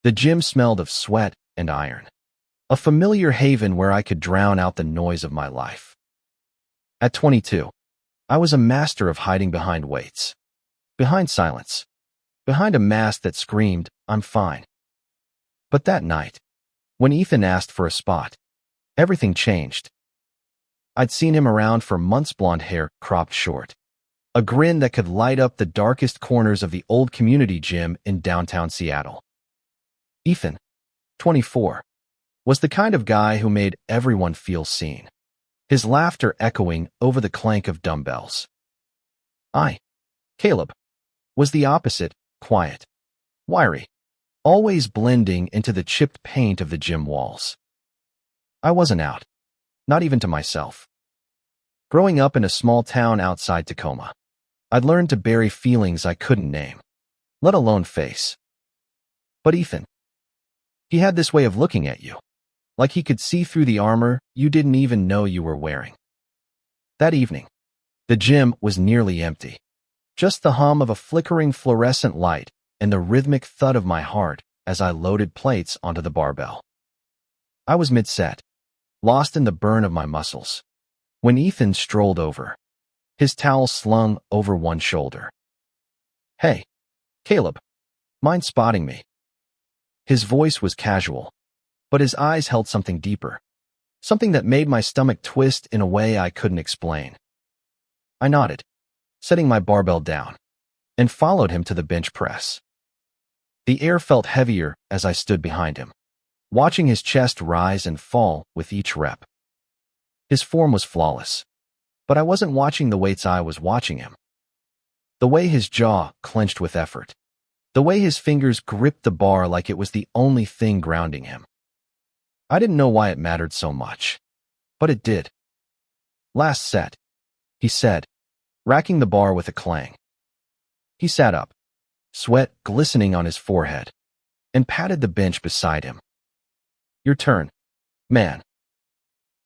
The gym smelled of sweat and iron, a familiar haven where I could drown out the noise of my life. At 22, I was a master of hiding behind weights, behind silence, behind a mask that screamed, "I'm fine." But that night, when Ethan asked for a spot, everything changed. I'd seen him around for months, blonde hair cropped short, a grin that could light up the darkest corners of the old community gym in downtown Seattle. Ethan, 24, was the kind of guy who made everyone feel seen, his laughter echoing over the clank of dumbbells. Caleb, was the opposite, quiet, wiry, always blending into the chipped paint of the gym walls. I wasn't out, not even to myself. Growing up in a small town outside Tacoma, I'd learned to bury feelings I couldn't name, let alone face. But Ethan, he had this way of looking at you, like he could see through the armor you didn't even know you were wearing. That evening, the gym was nearly empty, just the hum of a flickering fluorescent light and the rhythmic thud of my heart as I loaded plates onto the barbell. I was mid-set, lost in the burn of my muscles, when Ethan strolled over, his towel slung over one shoulder. "Hey, Caleb, mind spotting me?" His voice was casual, but his eyes held something deeper, something that made my stomach twist in a way I couldn't explain. I nodded, setting my barbell down, and followed him to the bench press. The air felt heavier as I stood behind him, watching his chest rise and fall with each rep. His form was flawless, but I wasn't watching the weights, I was watching him. The way his jaw clenched with effort, the way his fingers gripped the bar like it was the only thing grounding him. I didn't know why it mattered so much, but it did. "Last set," he said, racking the bar with a clang. He sat up, sweat glistening on his forehead, and patted the bench beside him. "Your turn, man.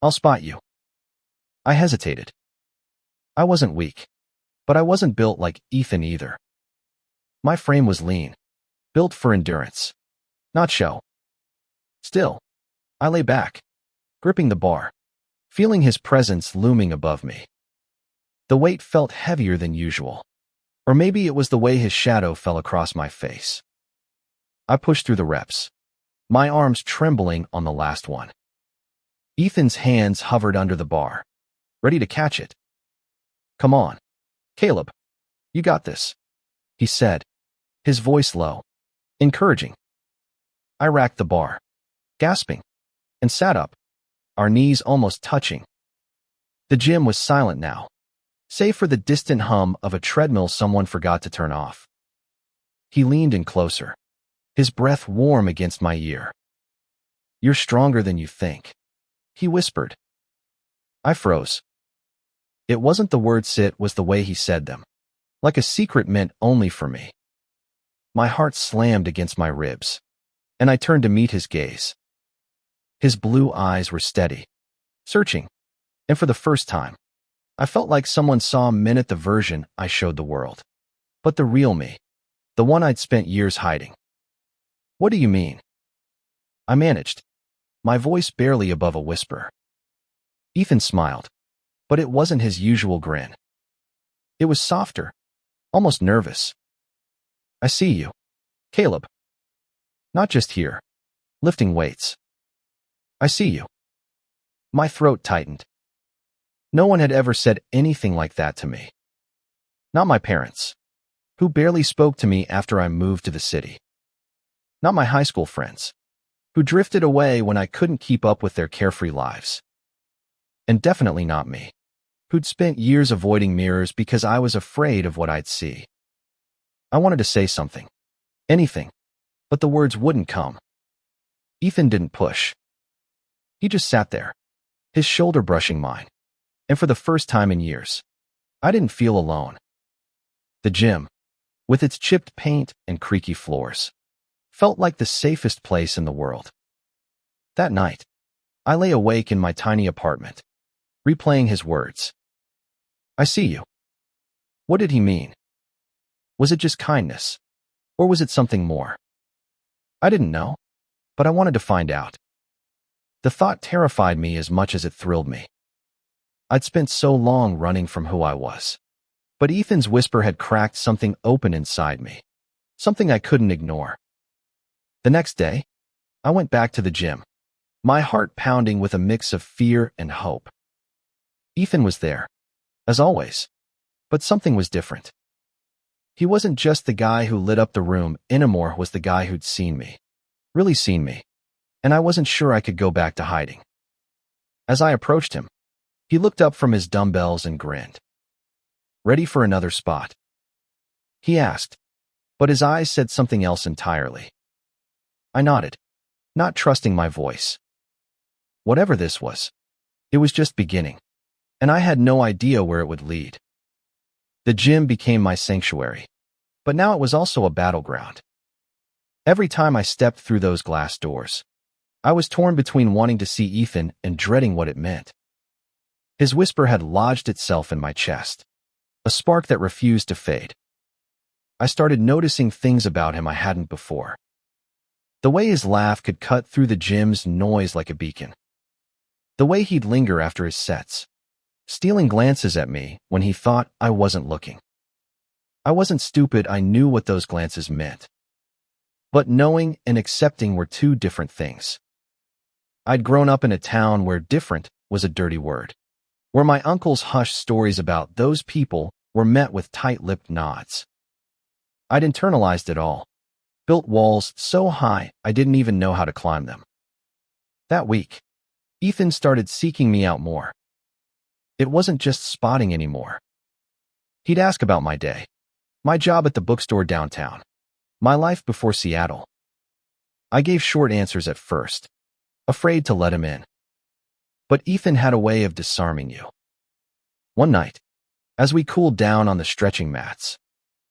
I'll spot you." I hesitated. I wasn't weak, but I wasn't built like Ethan either. My frame was lean, built for endurance, not show. Still, I lay back, gripping the bar, feeling his presence looming above me. The weight felt heavier than usual, or maybe it was the way his shadow fell across my face. I pushed through the reps, my arms trembling on the last one. Ethan's hands hovered under the bar, ready to catch it. "Come on, Caleb, you got this," he said, his voice low, encouraging. I racked the bar, gasping, and sat up, our knees almost touching. The gym was silent now, save for the distant hum of a treadmill someone forgot to turn off. He leaned in closer, his breath warm against my ear. "You're stronger than you think," he whispered. I froze. It wasn't the words, it was the way he said them, like a secret meant only for me. My heart slammed against my ribs, and I turned to meet his gaze. His blue eyes were steady, searching, and for the first time, I felt like someone saw me, not the version I showed the world, but the real me, the one I'd spent years hiding. "What do you mean?" I managed, my voice barely above a whisper. Ethan smiled, but it wasn't his usual grin. It was softer, almost nervous. "I see you, Caleb. Not just here, lifting weights. I see you." My throat tightened. No one had ever said anything like that to me. Not my parents, who barely spoke to me after I moved to the city. Not my high school friends, who drifted away when I couldn't keep up with their carefree lives. And definitely not me, who'd spent years avoiding mirrors because I was afraid of what I'd see. I wanted to say something, anything, but the words wouldn't come. Ethan didn't push. He just sat there, his shoulder brushing mine, and for the first time in years, I didn't feel alone. The gym, with its chipped paint and creaky floors, felt like the safest place in the world. That night, I lay awake in my tiny apartment, replaying his words. "I see you." What did he mean? Was it just kindness, or was it something more? I didn't know, but I wanted to find out. The thought terrified me as much as it thrilled me. I'd spent so long running from who I was. But Ethan's whisper had cracked something open inside me, something I couldn't ignore. The next day, I went back to the gym, my heart pounding with a mix of fear and hope. Ethan was there, as always, but something was different. He wasn't just the guy who lit up the room, anymore was the guy who'd seen me, really seen me, and I wasn't sure I could go back to hiding. As I approached him, he looked up from his dumbbells and grinned. "Ready for another spot?" he asked, but his eyes said something else entirely. I nodded, not trusting my voice. Whatever this was, it was just beginning, and I had no idea where it would lead. The gym became my sanctuary, but now it was also a battleground. Every time I stepped through those glass doors, I was torn between wanting to see Ethan and dreading what it meant. His whisper had lodged itself in my chest, a spark that refused to fade. I started noticing things about him I hadn't before. The way his laugh could cut through the gym's noise like a beacon. The way he'd linger after his sets, stealing glances at me when he thought I wasn't looking. I wasn't stupid, I knew what those glances meant. But knowing and accepting were two different things. I'd grown up in a town where different was a dirty word, where my uncle's hushed stories about those people were met with tight-lipped nods. I'd internalized it all, built walls so high I didn't even know how to climb them. That week, Ethan started seeking me out more. It wasn't just spotting anymore. He'd ask about my day, my job at the bookstore downtown, my life before Seattle. I gave short answers at first, afraid to let him in. But Ethan had a way of disarming you. One night, as we cooled down on the stretching mats,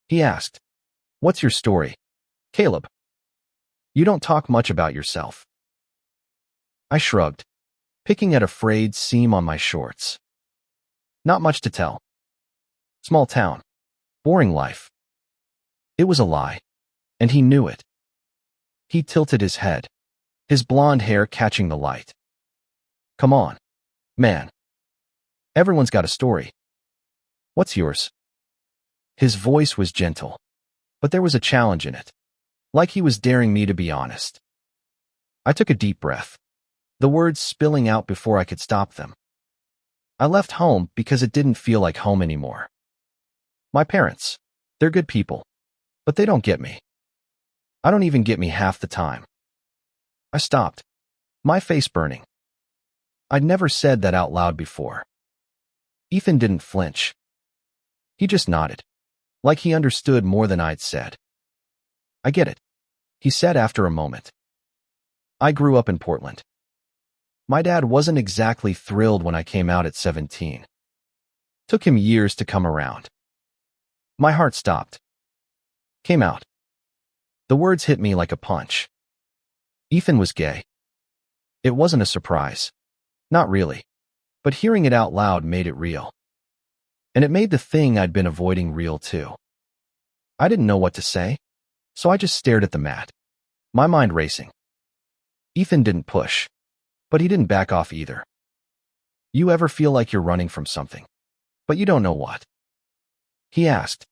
he asked, "What's your story, Caleb? You don't talk much about yourself." I shrugged, picking at a frayed seam on my shorts. Not much to tell. Small town. Boring life. It was a lie, and he knew it. He tilted his head, his blonde hair catching the light. "Come on, man. Everyone's got a story. What's yours?" His voice was gentle, but there was a challenge in it, like he was daring me to be honest. I took a deep breath, the words spilling out before I could stop them. I left home because it didn't feel like home anymore. My parents, they're good people, but they don't get me. I don't even get me half the time. I stopped, my face burning. I'd never said that out loud before. Ethan didn't flinch. He just nodded, like he understood more than I'd said. "I get it," he said after a moment. "I grew up in Portland. My dad wasn't exactly thrilled when I came out at 17. Took him years to come around. My heart stopped. Came out. The words hit me like a punch. Ethan was gay. It wasn't a surprise. Not really. But hearing it out loud made it real. And it made the thing I'd been avoiding real too. I didn't know what to say, so I just stared at the mat, my mind racing. Ethan didn't push, but he didn't back off either. "You ever feel like you're running from something, but you don't know what?" he asked,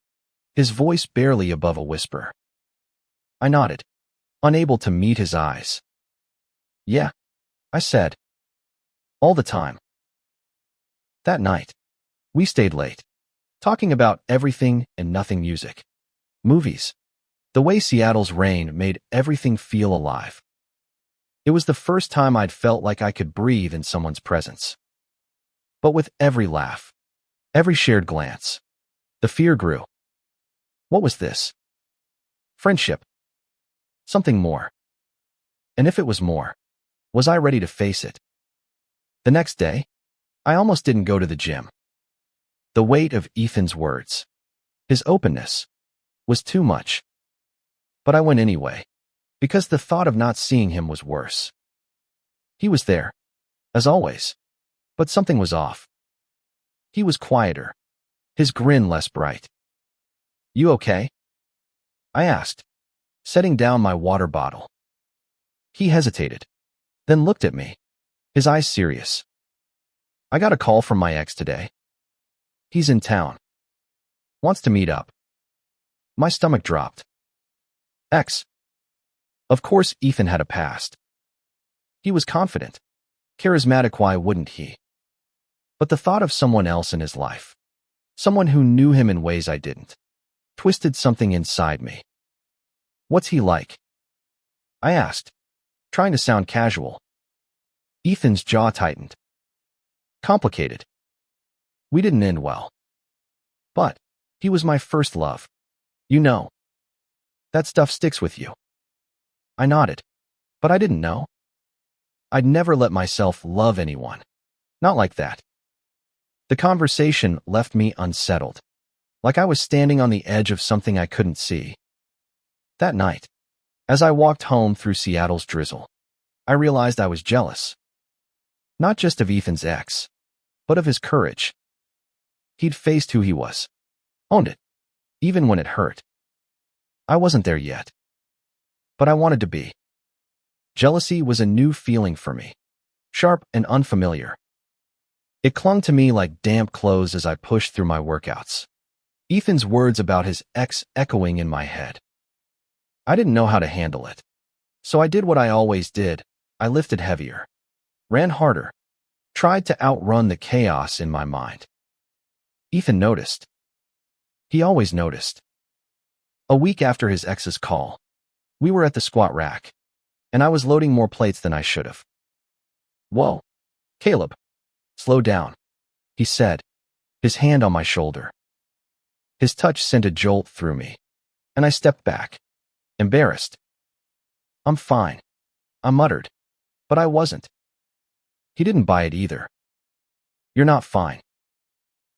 his voice barely above a whisper. I nodded, unable to meet his eyes. "Yeah," I said. "All the time." That night, we stayed late, talking about everything and nothing music. Movies. The way Seattle's rain made everything feel alive. It was the first time I'd felt like I could breathe in someone's presence. But with every laugh, every shared glance, the fear grew. What was this? Friendship. Something more. And if it was more, was I ready to face it? The next day, I almost didn't go to the gym. The weight of Ethan's words, his openness, was too much. But I went anyway, because the thought of not seeing him was worse. He was there, as always, but something was off. He was quieter, his grin less bright. "You okay?" I asked, setting down my water bottle, He hesitated, then looked at me, his eyes serious. I got a call from my ex today. He's in town. Wants to meet up. My stomach dropped. Ex. Of course, Ethan had a past. He was confident, charismatic, why wouldn't he? But the thought of someone else in his life, someone who knew him in ways I didn't, twisted something inside me. What's he like? I asked, trying to sound casual. Ethan's jaw tightened. Complicated. We didn't end well. But he was my first love. You know. That stuff sticks with you. I nodded, but I didn't know. I'd never let myself love anyone. Not like that. The conversation left me unsettled, like I was standing on the edge of something I couldn't see. That night, as I walked home through Seattle's drizzle, I realized I was jealous. Not just of Ethan's ex, but of his courage. He'd faced who he was, owned it, even when it hurt. I wasn't there yet, but I wanted to be. Jealousy was a new feeling for me, sharp and unfamiliar. It clung to me like damp clothes as I pushed through my workouts, Ethan's words about his ex echoing in my head. I didn't know how to handle it, so I did what I always did. I lifted heavier, ran harder, tried to outrun the chaos in my mind. Ethan noticed. He always noticed. A week after his ex's call, we were at the squat rack, and I was loading more plates than I should have. Whoa, Caleb. Slow down, he said, his hand on my shoulder. His touch sent a jolt through me, and I stepped back, embarrassed. I'm fine, I muttered, but I wasn't. He didn't buy it either. You're not fine.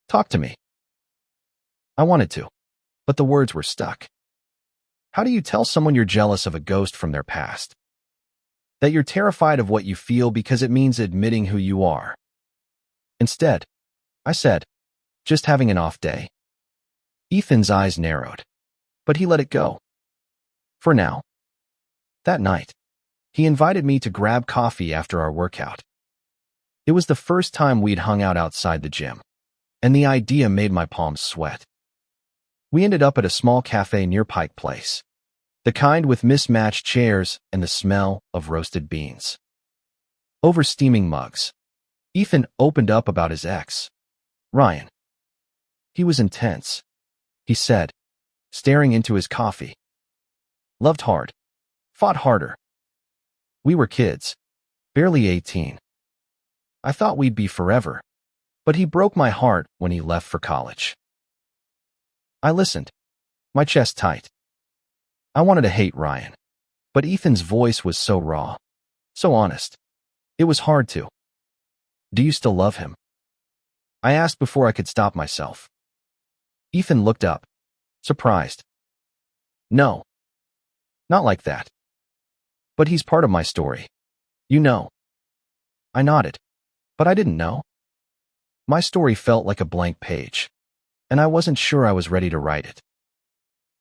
Talk to me. I wanted to, but the words were stuck. How do you tell someone you're jealous of a ghost from their past? That you're terrified of what you feel because it means admitting who you are. Instead, I said, just having an off day. Ethan's eyes narrowed, but he let it go. For now. That night, he invited me to grab coffee after our workout. It was the first time we'd hung out outside the gym, and the idea made my palms sweat. We ended up at a small cafe near Pike Place, the kind with mismatched chairs and the smell of roasted beans. Over steaming mugs, Ethan opened up about his ex, Ryan. He was intense, he said, staring into his coffee. Loved hard, fought harder. We were kids, barely 18. I thought we'd be forever, but he broke my heart when he left for college. I listened, my chest tight. I wanted to hate Ryan, but Ethan's voice was so raw, so honest. It was hard to. Do you still love him? I asked before I could stop myself. Ethan looked up, surprised. No. Not like that. But he's part of my story. You know. I nodded, but I didn't know. My story felt like a blank page, and I wasn't sure I was ready to write it.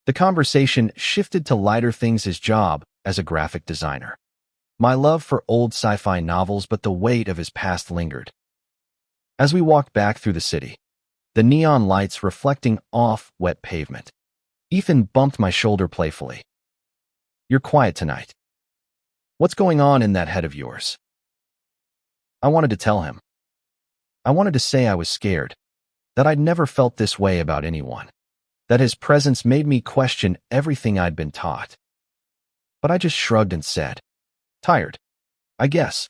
The conversation shifted to lighter things: his job as a graphic designer, my love for old sci-fi novels, but the weight of his past lingered. As we walked back through the city, the neon lights reflecting off wet pavement, Ethan bumped my shoulder playfully. You're quiet tonight. What's going on in that head of yours? I wanted to tell him. I wanted to say I was scared, that I'd never felt this way about anyone, that his presence made me question everything I'd been taught. But I just shrugged and said, tired, I guess.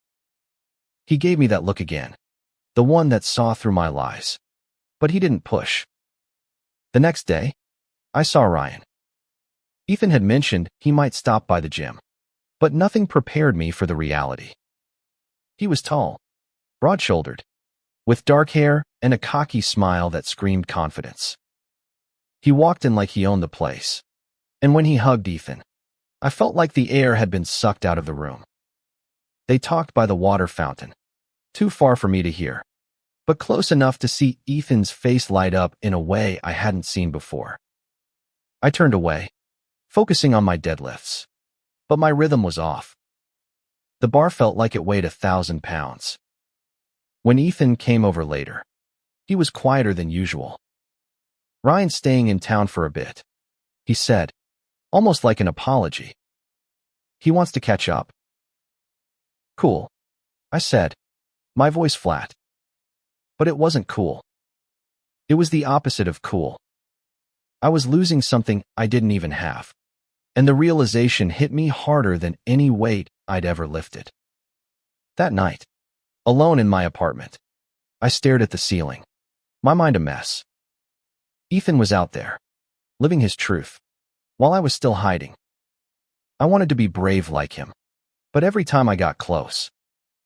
He gave me that look again, the one that saw through my lies. But he didn't push. The next day, I saw Ryan. Ethan had mentioned he might stop by the gym, but nothing prepared me for the reality. He was tall, broad-shouldered, with dark hair and a cocky smile that screamed confidence. He walked in like he owned the place, and when he hugged Ethan, I felt like the air had been sucked out of the room. They talked by the water fountain, too far for me to hear, but close enough to see Ethan's face light up in a way I hadn't seen before. I turned away, focusing on my deadlifts, but my rhythm was off. The bar felt like it weighed 1,000 pounds. When Ethan came over later, he was quieter than usual. "Ryan's staying in town for a bit," he said, almost like an apology. "He wants to catch up." "Cool," I said, my voice flat. But it wasn't cool. It was the opposite of cool. I was losing something I didn't even have, and the realization hit me harder than any weight I'd ever lifted. That night, alone in my apartment, I stared at the ceiling, my mind a mess. Ethan was out there, living his truth, while I was still hiding. I wanted to be brave like him, but every time I got close,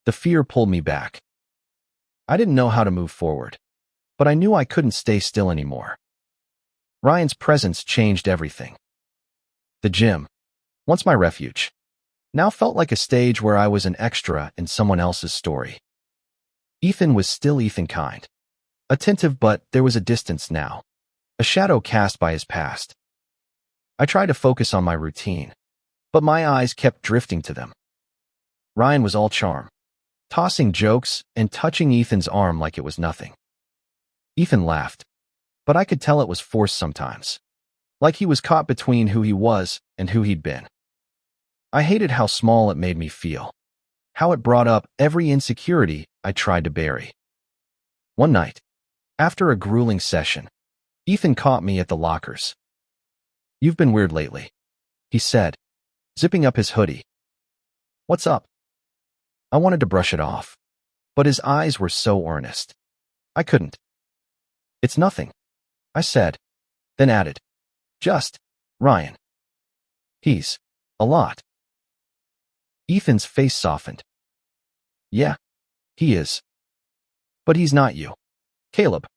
the fear pulled me back. I didn't know how to move forward, but I knew I couldn't stay still anymore. Ryan's presence changed everything. The gym, once my refuge, now felt like a stage where I was an extra in someone else's story. Ethan was still Ethan kind, attentive, but there was a distance now, a shadow cast by his past. I tried to focus on my routine, but my eyes kept drifting to them. Ryan was all charm, tossing jokes and touching Ethan's arm like it was nothing. Ethan laughed, but I could tell it was forced sometimes, like he was caught between who he was and who he'd been. I hated how small it made me feel, how it brought up every insecurity I tried to bury. One night, after a grueling session, Ethan caught me at the lockers. "You've been weird lately," he said, zipping up his hoodie. "What's up?" I wanted to brush it off, but his eyes were so earnest. I couldn't. "It's nothing," I said, then added, "Just Ryan. He's a lot." Ethan's face softened. "Yeah, he is. But he's not you, Caleb."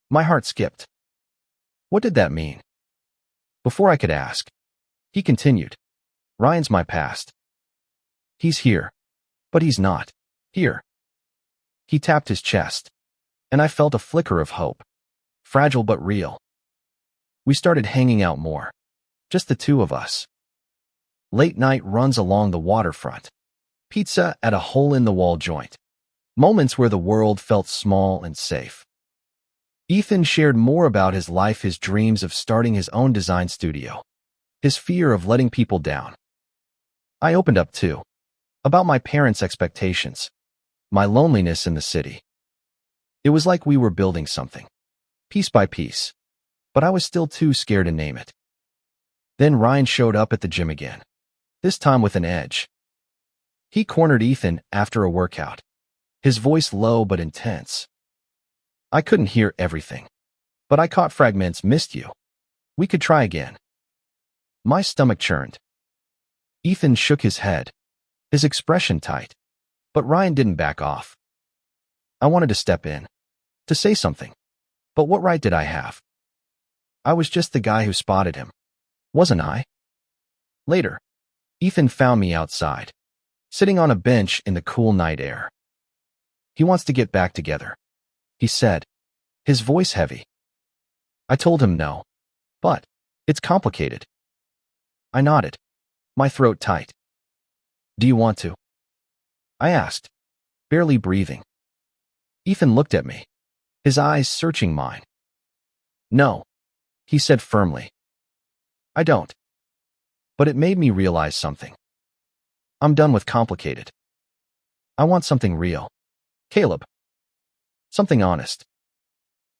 My heart skipped. What did that mean? Before I could ask, he continued, "Ryan's my past. He's here, but he's not here." He tapped his chest, and I felt a flicker of hope, fragile but real. We started hanging out more, just the two of us. Late night runs along the waterfront, pizza at a hole-in-the-wall joint, moments where the world felt small and safe. Ethan shared more about his life, his dreams of starting his own design studio, his fear of letting people down. I opened up too, about my parents' expectations, my loneliness in the city. It was like we were building something, piece by piece, but I was still too scared to name it. Then Ryan showed up at the gym again, this time with an edge. He cornered Ethan after a workout, his voice low but intense. I couldn't hear everything, but I caught fragments. "Missed you. We could try again." My stomach churned. Ethan shook his head, his expression tight, but Ryan didn't back off. I wanted to step in, to say something, but what right did I have? I was just the guy who spotted him, wasn't I? Later, Ethan found me outside, sitting on a bench in the cool night air. "He wants to get back together," he said, his voice heavy. I told him no, but it's complicated. I nodded, my throat tight. "Do you want to?" I asked, barely breathing. Ethan looked at me, his eyes searching mine. "No," he said firmly. "I don't." But it made me realize something. I'm done with complicated. I want something real, Caleb. Something honest.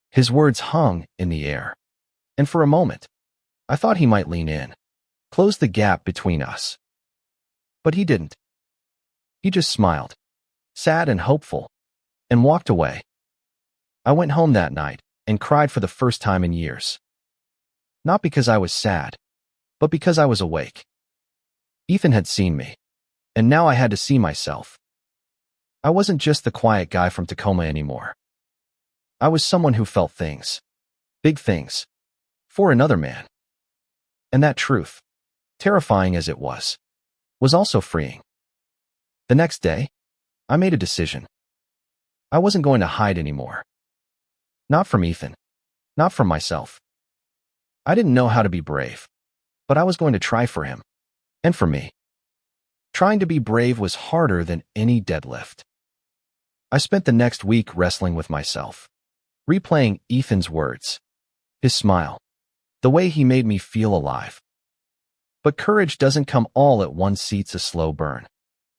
His words hung in the air, and for a moment, I thought he might lean in, close the gap between us. But he didn't. He just smiled, sad and hopeful, and walked away. I went home that night and cried for the first time in years. Not because I was sad, but because I was awake. Ethan had seen me, and now I had to see myself. I wasn't just the quiet guy from Tacoma anymore. I was someone who felt things, big things, for another man. And that truth, terrifying as it was also freeing. The next day, I made a decision. I wasn't going to hide anymore. Not from Ethan, not from myself. I didn't know how to be brave, but I was going to try for him, and for me. Trying to be brave was harder than any deadlift. I spent the next week wrestling with myself, replaying Ethan's words, his smile, the way he made me feel alive. But courage doesn't come all at once. It's a slow burn,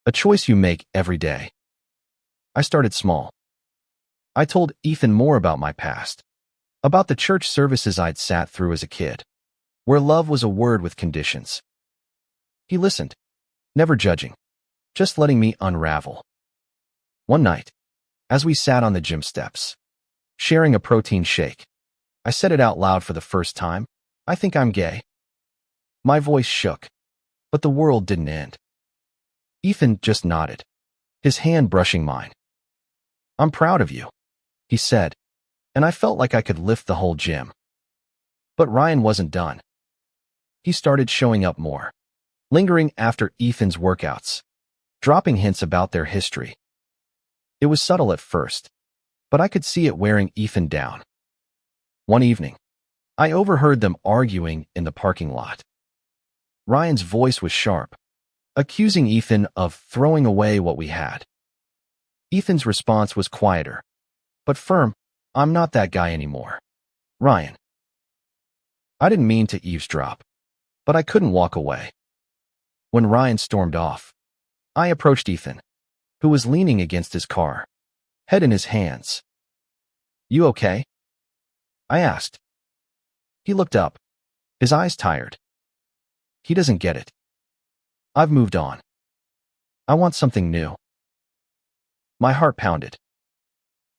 a choice you make every day. I started small. I told Ethan more about my past, about the church services I'd sat through as a kid, where love was a word with conditions. He listened, never judging, just letting me unravel. One night, as we sat on the gym steps, sharing a protein shake, I said it out loud for the first time. I think I'm gay. My voice shook, but the world didn't end. Ethan just nodded, his hand brushing mine. I'm proud of you, he said, and I felt like I could lift the whole gym. But Ryan wasn't done. He started showing up more, lingering after Ethan's workouts, dropping hints about their history. It was subtle at first, but I could see it wearing Ethan down. One evening, I overheard them arguing in the parking lot. Ryan's voice was sharp, accusing Ethan of throwing away what we had. Ethan's response was quieter, but firm. I'm not that guy anymore, Ryan. I didn't mean to eavesdrop, but I couldn't walk away. When Ryan stormed off, I approached Ethan, who was leaning against his car, head in his hands. You okay? I asked. He looked up, his eyes tired. He doesn't get it. I've moved on. I want something new. My heart pounded.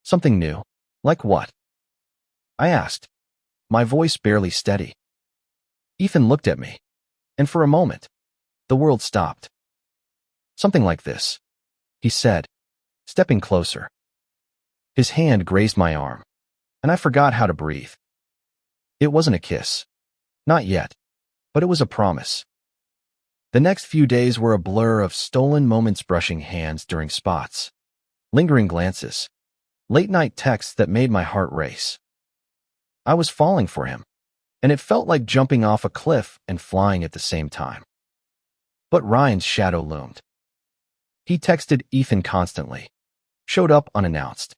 Something new? Like what? I asked, my voice barely steady. Ethan looked at me, and for a moment, the world stopped. Something like this, he said, stepping closer. His hand grazed my arm, and I forgot how to breathe. It wasn't a kiss. Not yet. But it was a promise. The next few days were a blur of stolen moments, brushing hands during spots, lingering glances, late-night texts that made my heart race. I was falling for him, and it felt like jumping off a cliff and flying at the same time. But Ryan's shadow loomed. He texted Ethan constantly, showed up unannounced,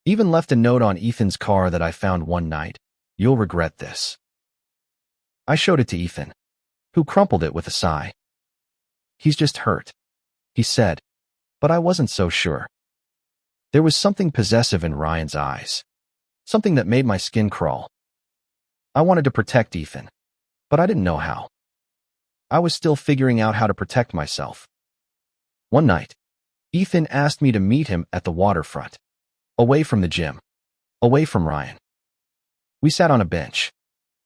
even left a note on Ethan's car that I found one night. You'll regret this. I showed it to Ethan, who crumpled it with a sigh. He's just hurt, he said, but I wasn't so sure. There was something possessive in Ryan's eyes, something that made my skin crawl. I wanted to protect Ethan, but I didn't know how. I was still figuring out how to protect myself. One night, Ethan asked me to meet him at the waterfront, away from the gym, away from Ryan. We sat on a bench,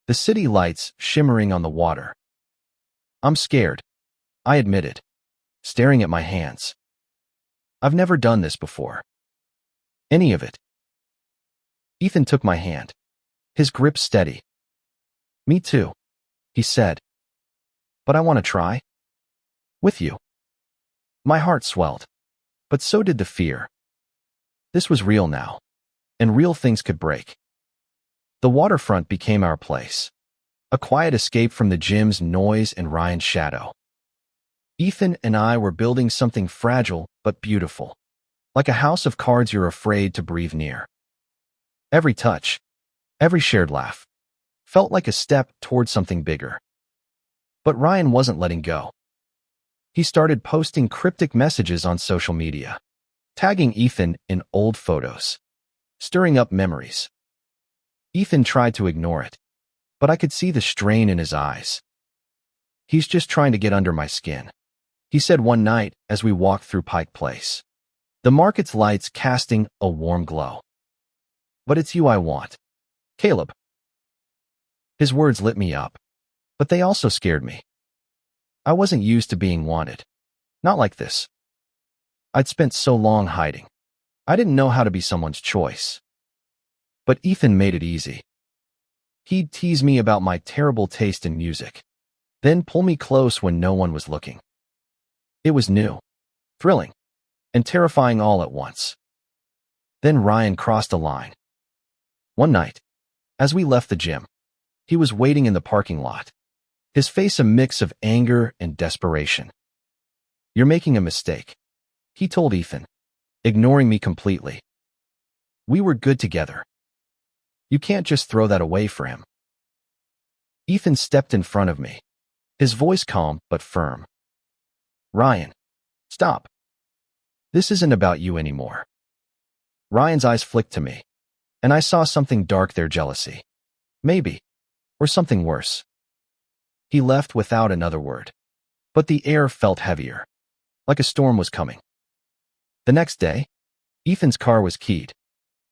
the city lights shimmering on the water. I'm scared, I admitted, staring at my hands. I've never done this before. Any of it. Ethan took my hand, his grip steady. Me too, he said. But I want to try. With you. My heart swelled, but so did the fear. This was real now, and real things could break. The waterfront became our place, a quiet escape from the gym's noise and Ryan's shadow. Ethan and I were building something fragile but beautiful, like a house of cards you're afraid to breathe near. Every touch, every shared laugh, felt like a step toward something bigger. But Ryan wasn't letting go. He started posting cryptic messages on social media, tagging Ethan in old photos, stirring up memories. Ethan tried to ignore it, but I could see the strain in his eyes. He's just trying to get under my skin, he said one night as we walked through Pike Place, the market's lights casting a warm glow. But it's you I want, Caleb. His words lit me up, but they also scared me. I wasn't used to being wanted. Not like this. I'd spent so long hiding. I didn't know how to be someone's choice. But Ethan made it easy. He'd tease me about my terrible taste in music, then pull me close when no one was looking. It was new, thrilling, and terrifying all at once. Then Ryan crossed a line. One night, as we left the gym, he was waiting in the parking lot, his face a mix of anger and desperation. You're making a mistake, he told Ethan, ignoring me completely. We were good together. You can't just throw that away for him. Ethan stepped in front of me, his voice calm but firm. Ryan, stop. This isn't about you anymore. Ryan's eyes flicked to me, and I saw something dark there, jealousy. Maybe. Or something worse. He left without another word, but the air felt heavier, like a storm was coming. The next day, Ethan's car was keyed,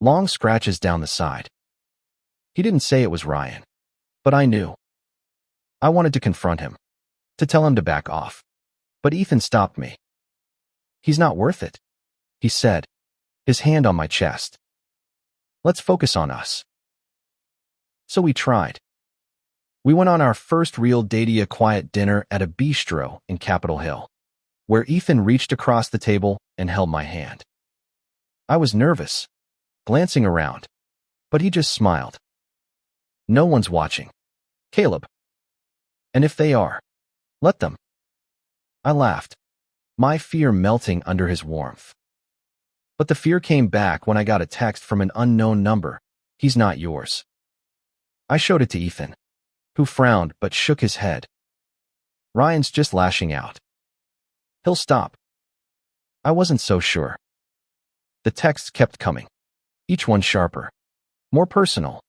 long scratches down the side. He didn't say it was Ryan, but I knew. I wanted to confront him, to tell him to back off, but Ethan stopped me. He's not worth it, he said, his hand on my chest. Let's focus on us. So we tried. We went on our first real date, a quiet dinner at a bistro in Capitol Hill, where Ethan reached across the table and held my hand. I was nervous, glancing around, but he just smiled. No one's watching, Caleb. And if they are, let them. I laughed, my fear melting under his warmth. But the fear came back when I got a text from an unknown number. He's not yours. I showed it to Ethan, who frowned but shook his head. Ryan's just lashing out. He'll stop. I wasn't so sure. The texts kept coming, each one sharper, more personal.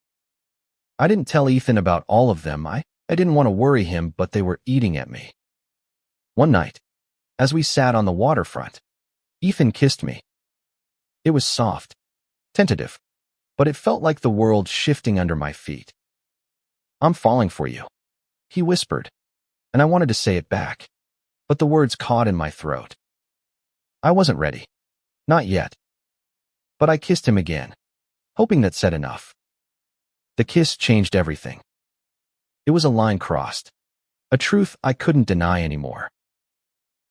I didn't tell Ethan about all of them. I didn't want to worry him, but they were eating at me. One night, as we sat on the waterfront, Ethan kissed me. It was soft, tentative, but it felt like the world shifting under my feet. I'm falling for you, he whispered, and I wanted to say it back, but the words caught in my throat. I wasn't ready. Not yet. But I kissed him again, hoping that said enough. The kiss changed everything. It was a line crossed, a truth I couldn't deny anymore.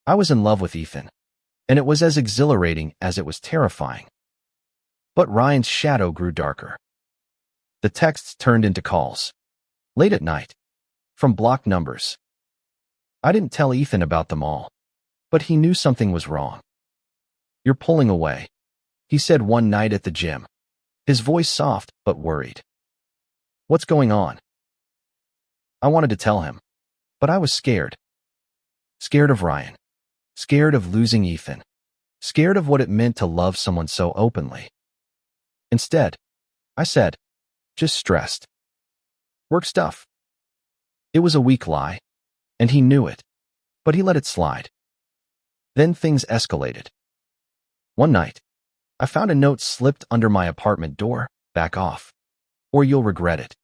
I was in love with Ethan, and it was as exhilarating as it was terrifying. But Ryan's shadow grew darker. The texts turned into calls, late at night, from blocked numbers. I didn't tell Ethan about them all, but he knew something was wrong. You're pulling away, he said one night at the gym, his voice soft but worried. What's going on? I wanted to tell him, but I was scared. Scared of Ryan. Scared of losing Ethan. Scared of what it meant to love someone so openly. Instead, I said, just stressed. Work stuff. It was a weak lie, and he knew it, but he let it slide. Then things escalated. One night, I found a note slipped under my apartment door. Back off, or you'll regret it.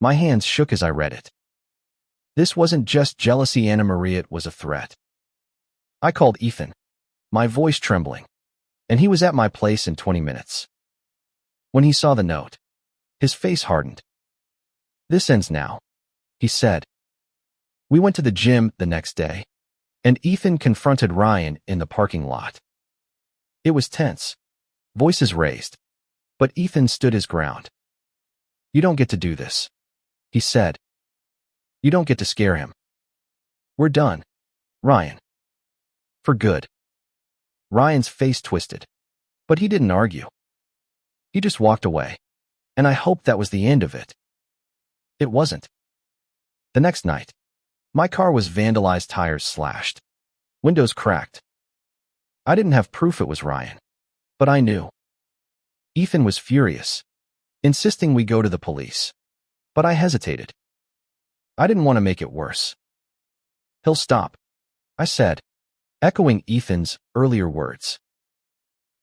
My hands shook as I read it. This wasn't just jealousy, Anna Maria, it was a threat. I called Ethan, my voice trembling, and he was at my place in 20 minutes. When he saw the note, his face hardened. This ends now, he said. We went to the gym the next day, and Ethan confronted Ryan in the parking lot. It was tense, voices raised, but Ethan stood his ground. You don't get to do this, he said. You don't get to scare him. We're done, Ryan. For good. Ryan's face twisted, but he didn't argue. He just walked away, and I hoped that was the end of it. It wasn't. The next night, my car was vandalized, tires slashed, windows cracked. I didn't have proof it was Ryan, but I knew. Ethan was furious, insisting we go to the police, but I hesitated. I didn't want to make it worse. He'll stop, I said, echoing Ethan's earlier words.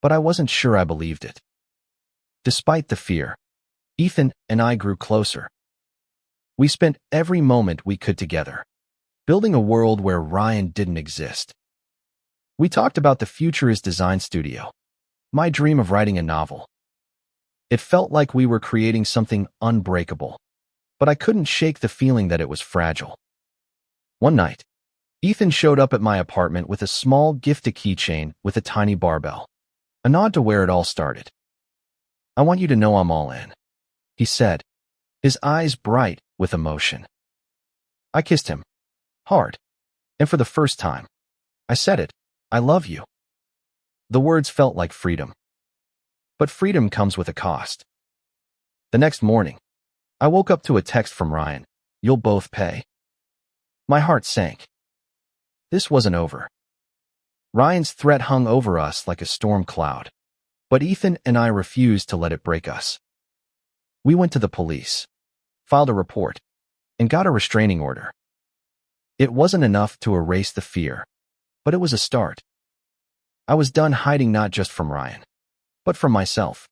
But I wasn't sure I believed it. Despite the fear, Ethan and I grew closer. We spent every moment we could together, building a world where Ryan didn't exist. We talked about the future as design studio, my dream of writing a novel. It felt like we were creating something unbreakable, but I couldn't shake the feeling that it was fragile. One night, Ethan showed up at my apartment with a small gift, a keychain with a tiny barbell, a nod to where it all started. I want you to know I'm all in, he said, his eyes bright with emotion. I kissed him, hard, and for the first time, I said it. I love you. The words felt like freedom. But freedom comes with a cost. The next morning, I woke up to a text from Ryan. You'll both pay. My heart sank. This wasn't over. Ryan's threat hung over us like a storm cloud. But Ethan and I refused to let it break us. We went to the police, filed a report, and got a restraining order. It wasn't enough to erase the fear, but it was a start. I was done hiding not just from Ryan, but from myself.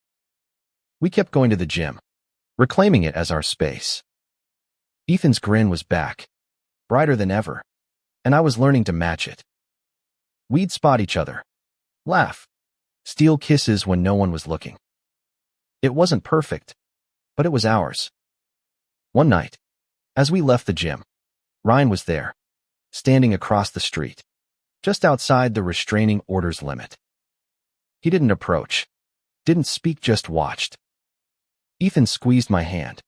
We kept going to the gym, reclaiming it as our space. Ethan's grin was back, brighter than ever, and I was learning to match it. We'd spot each other, laugh, steal kisses when no one was looking. It wasn't perfect, but it was ours. One night, as we left the gym, Ryan was there, standing across the street, just outside the restraining order's limit. He didn't approach, didn't speak, just watched. Ethan squeezed my hand,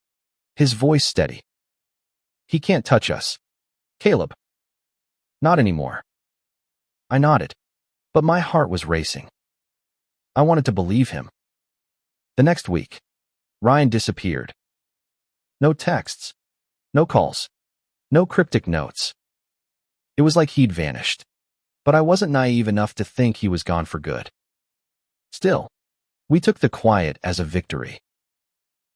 his voice steady. He can't touch us. Caleb. Not anymore. I nodded, but my heart was racing. I wanted to believe him. The next week, Ryan disappeared. No texts, no calls, no cryptic notes. It was like he'd vanished, but I wasn't naive enough to think he was gone for good. Still, we took the quiet as a victory.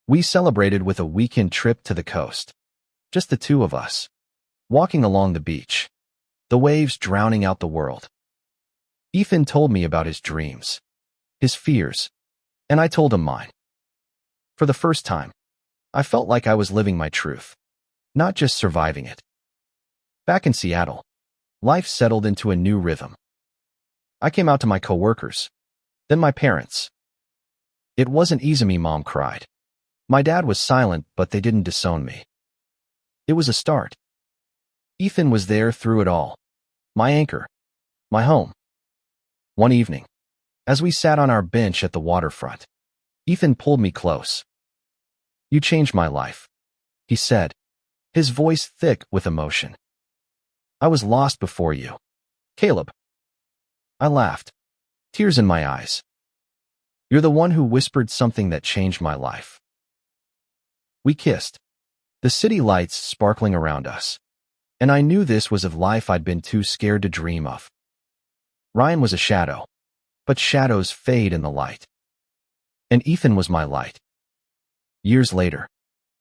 We celebrated with a weekend trip to the coast, just the two of us, walking along the beach, the waves drowning out the world. Ethan told me about his dreams, his fears, and I told him mine. For the first time, I felt like I was living my truth, not just surviving it. Back in Seattle, life settled into a new rhythm. I came out to my coworkers, then my parents. It wasn't easy, Mom cried. My dad was silent, but they didn't disown me. It was a start. Ethan was there through it all, my anchor, my home. One evening, as we sat on our bench at the waterfront, Ethan pulled me close. You changed my life, he said, his voice thick with emotion. I was lost before you, Caleb. I laughed, tears in my eyes. You're the one who whispered something that changed my life. We kissed, the city lights sparkling around us, and I knew this was a life I'd been too scared to dream of. Ryan was a shadow, but shadows fade in the light. And Ethan was my light. Years later,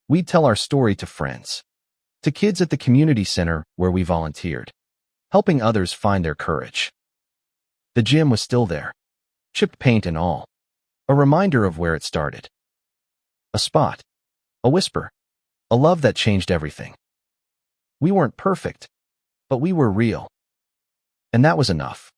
we'd tell our story to friends, to kids at the community center where we volunteered, helping others find their courage. The gym was still there, chipped paint and all, a reminder of where it started. A spot, a whisper, a love that changed everything. We weren't perfect, but we were real. And that was enough.